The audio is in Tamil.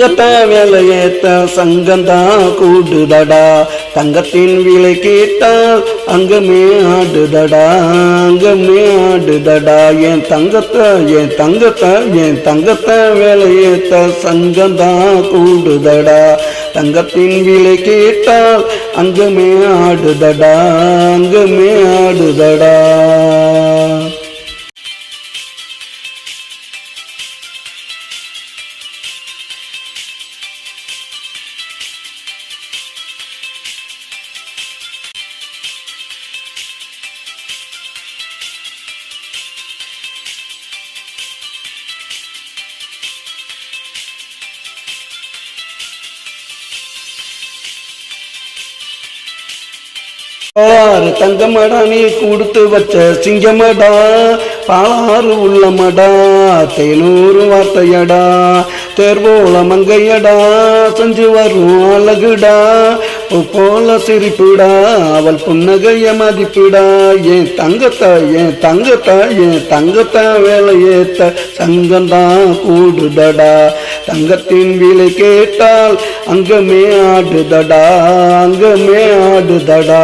தங்கத்த வேலையேத்த சங்கந்தான் கூடுதடா. தங்கத்தின் விலை கேட்டால் அங்கமே ஆடுதடா, அங்கமே ஆடுதடா. என் தங்கத்த வேலையேத்த சங்கந்தான் கூடுதடா. தங்கத்தின் விலை கேட்டால் அங்கமே ஆடுதடா, அங்கமே ஆடுதடா. பாலாறு தங்கமடா, நீ கொடுத்து வச்ச சிங்கமடா. பாலாறு உள்ளமடா, தேனூறு வார்த்தையடா. தேர்வோல மங்கையடா, செஞ்சு வரும் அழகுடா. போல சிரிப்புடா, அவள் புன்னகைய மதிப்புடா. என் தங்கத்த வேலையேத்த சங்கந்தான் கூடுதடா. தங்கத்தின் விலை கேட்டால் அங்கமே ஆடுதடா, அங்கமே ஆடுதடா.